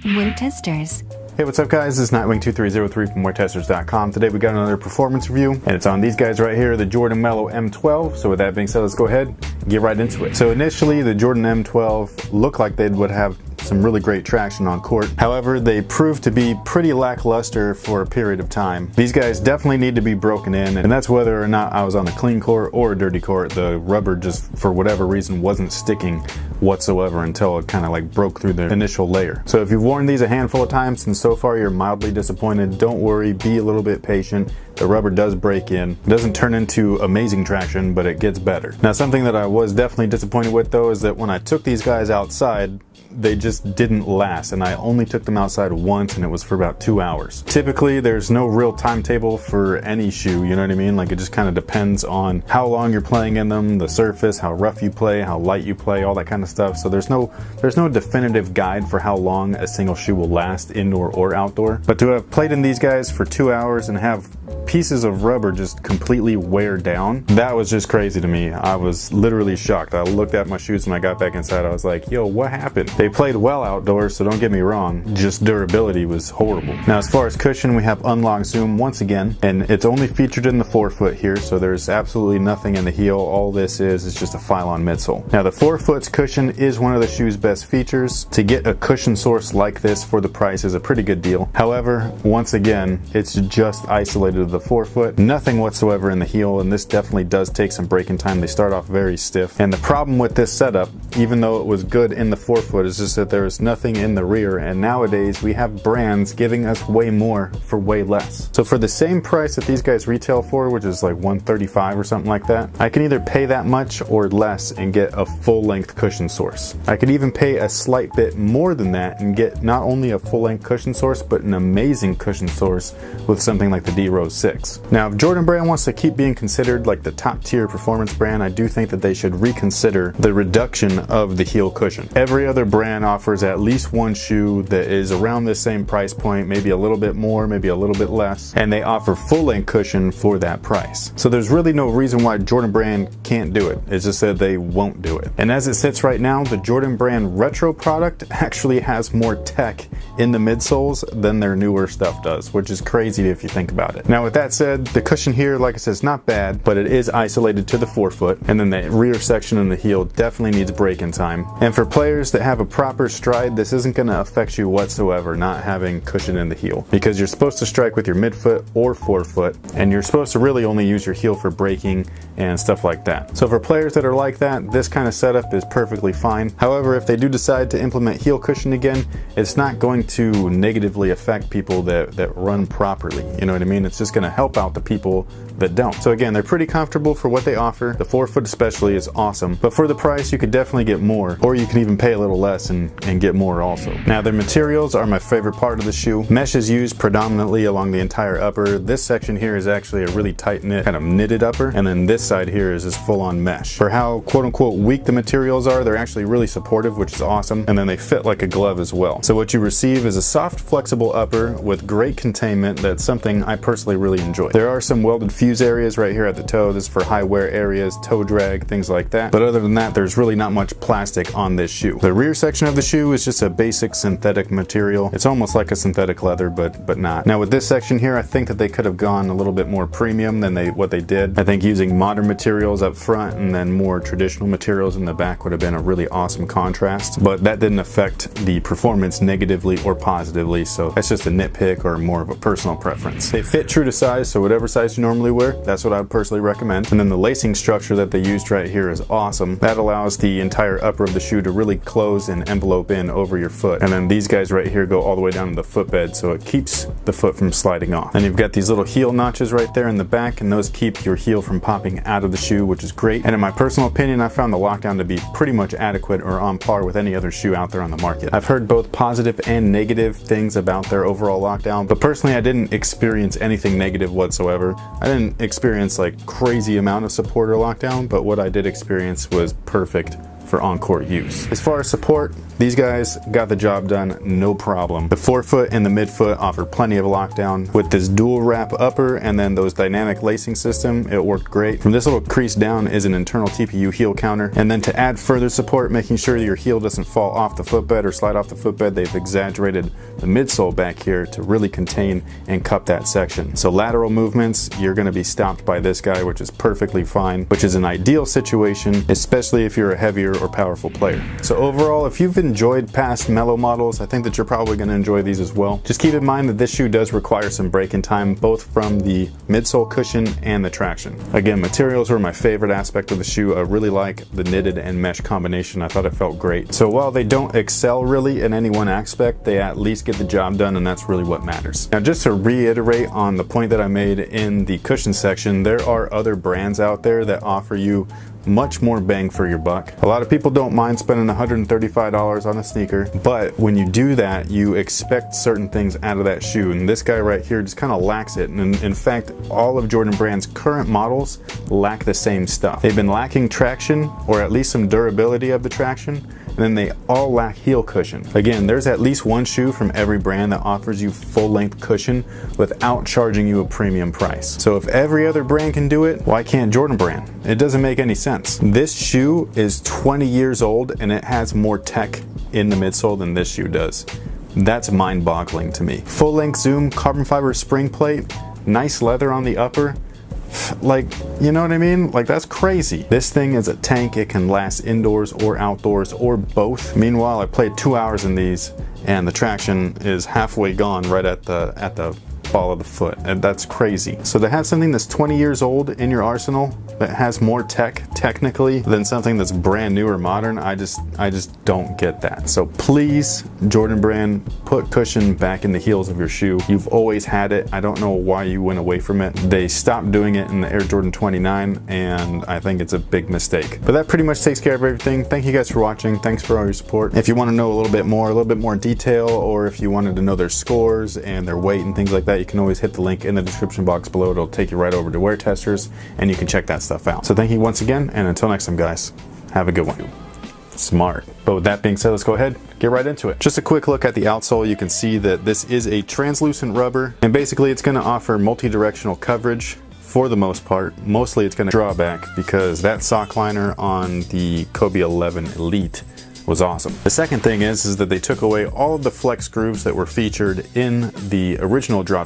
Wear Testers. Hey, what's up guys? This is Nightwing2303 from WearTesters.com. Today we got another performance review, and it's on these guys right here, the Jordan Melo M12. So with that being said, let's go ahead and get right into it. So initially, the Jordan M12 looked like they would have some really great traction on court. However, they proved to be pretty lackluster for a period of time. These guys definitely need to be broken in, and that's whether or not I was on a clean court or a dirty court. The rubber just, for whatever reason, wasn't sticking whatsoever until it kind of like broke through the initial layer. So if you've worn these a handful of times and so far you're mildly disappointed, don't worry, be a little bit patient. The rubber does break in. It doesn't turn into amazing traction, but it gets better. Now, something that I was definitely disappointed with though is that when I took these guys outside, they just didn't last, and I only took them outside once, and it was for about 2 hours. Typically, there's no real timetable for any shoe, you know what I mean? Like, it just kind of depends on how long you're playing in them, the surface, how rough you play, how light you play, all that kind of stuff. So there's no definitive guide for how long a single shoe will last indoor or outdoor. But to have played in these guys for 2 hours and have pieces of rubber just completely wear down, that was just crazy to me. I was literally shocked. I looked at my shoes when I got back inside. I was like, yo, what happened? They played well outdoors, so don't get me wrong, just durability was horrible. Now, as far as cushion, we have Unlock Zoom once again, and it's only featured in the forefoot here, so there's absolutely nothing in the heel. All this is just a file-on midsole. Now, the forefoot's cushion is one of the shoe's best features. To get a cushion source like this for the price is a pretty good deal. However, once again, it's just isolated to the forefoot, nothing whatsoever in the heel, and this definitely does take some breaking time. They start off very stiff, and the problem with this setup, even though it was good in the forefoot, is just that there is nothing in the rear, and nowadays we have brands giving us way more for way less. So for the same price that these guys retail for, which is like $135 or something like that, I can either pay that much or less and get a full-length cushion source. I could even pay a slight bit more than that and get not only a full-length cushion source, but an amazing cushion source with something like the D-Rose 6. Now, if Jordan Brand wants to keep being considered like the top-tier performance brand, I do think that they should reconsider the reduction of the heel cushion. Every other brand offers at least one shoe that is around the same price point, maybe a little bit more, maybe a little bit less, and they offer full-length cushion for that price. So there's really no reason why Jordan Brand can't do it. It's just that they won't do it. And as it sits right now, the Jordan Brand Retro product actually has more tech in the midsoles than their newer stuff does, which is crazy if you think about it. Now, with that said, the cushion here, like I said, is not bad, but it is isolated to the forefoot, and then the rear section and the heel definitely needs break-in time. And for players that have a proper stride, this isn't going to affect you whatsoever, not having cushion in the heel, because you're supposed to strike with your midfoot or forefoot, and you're supposed to really only use your heel for braking and stuff like that. So for players that are like that, this kind of setup is perfectly fine. However, if they do decide to implement heel cushion again, it's not going to negatively affect people that run properly. You know what I mean? It's just going to help out the people that don't. So again, they're pretty comfortable for what they offer. The forefoot especially is awesome, but for the price, you could definitely get more, or you can even pay a little less and get more also. Now, their materials are my favorite part of the shoe. Mesh is used predominantly along the entire upper. This section here is actually a really tight knit, kind of knitted upper, and then this side here is just full on mesh. For how quote unquote weak the materials are, they're actually really supportive, which is awesome, and then they fit like a glove as well. So what you receive is a soft, flexible upper with great containment. That's something I personally really enjoy. There are some welded fuse areas right here at the toe. This is for high wear areas, toe drag, things like that. But other than that, there's really not much plastic on this shoe. The rear section of the shoe is just a basic synthetic material. It's almost like a synthetic leather, but not. Now with this section here, I think that they could have gone a little bit more premium than what they did. I think using modern materials up front and then more traditional materials in the back would have been a really awesome contrast, but that didn't affect the performance negatively or positively, so that's just a nitpick or more of a personal preference. They fit true to size, so whatever size you normally wear, that's what I would personally recommend. And then the lacing structure that they used right here is awesome. That allows the entire upper of the shoe to really close and envelope in over your foot. And then these guys right here go all the way down to the footbed, so it keeps the foot from sliding off. And you've got these little heel notches right there in the back, and those keep your heel from popping out of the shoe, which is great. And in my personal opinion, I found the lockdown to be pretty much adequate or on par with any other shoe out there on the market. I've heard both positive and negative things about their overall lockdown, but personally I didn't experience anything negative whatsoever. I didn't experience like crazy amount of support or lockdown, but what I did experience was perfect for on-court use. As far as support, these guys got the job done no problem. The forefoot and the midfoot offer plenty of lockdown. With this dual wrap upper and then those dynamic lacing system, it worked great. From this little crease down is an internal TPU heel counter, and then to add further support, making sure that your heel doesn't fall off the footbed or slide off the footbed, they've exaggerated the midsole back here to really contain and cup that section. So lateral movements, you're going to be stopped by this guy, which is perfectly fine, which is an ideal situation, especially if you're a heavier or powerful player. So overall, if you've enjoyed past Melo models, I think that you're probably going to enjoy these as well. Just keep in mind that this shoe does require some break-in time, both from the midsole cushion and the traction. Again, materials were my favorite aspect of the shoe. I really like the knitted and mesh combination. I thought it felt great. So while they don't excel really in any one aspect, they at least get the job done, and that's really what matters. Now, just to reiterate on the point that I made in the cushion section, there are other brands out there that offer you much more bang for your buck. A lot of people don't mind spending $135 on a sneaker, but when you do that, you expect certain things out of that shoe, and this guy right here just kind of lacks it. And in fact, all of Jordan Brand's current models lack the same stuff. They've been lacking traction, or at least some durability of the traction, and then they all lack heel cushion. Again, there's at least one shoe from every brand that offers you full-length cushion without charging you a premium price. So if every other brand can do it, why can't Jordan Brand? It doesn't make any sense. This shoe is 20 years old and it has more tech in the midsole than this shoe does. That's mind-boggling to me. Full-length Zoom carbon fiber spring plate, nice leather on the upper. Like, you know what I mean? Like, that's crazy. This thing is a tank. It can last indoors or outdoors or both. Meanwhile, I played 2 hours in these and the traction is halfway gone right at the ball of the foot, and that's crazy. So to have something that's 20 years old in your arsenal that has more tech technically than something that's brand new or modern, I just don't get that. So please, Jordan Brand, put cushion back in the heels of your shoe. You've always had it. I don't know why you went away from it. They stopped doing it in the Air Jordan 29, and I think it's a big mistake. But that pretty much takes care of everything. Thank you guys for watching. Thanks for all your support. If you want to know a little bit more in detail, or if you wanted to know their scores and their weight and things like that, you can always hit the link in the description box below. It'll take you right over to Wear Testers, and you can check that stuff out. So thank you once again, and until next time, guys, have a good one. Smart. But with that being said, let's go ahead, get right into it. Just a quick look at the outsole. You can see that this is a translucent rubber, and basically it's going to offer multi-directional coverage for the most part. Mostly it's going to draw back because that sock liner on the Kobe 11 Elite was awesome. The second thing is that they took away all of the flex grooves that were featured in the original drop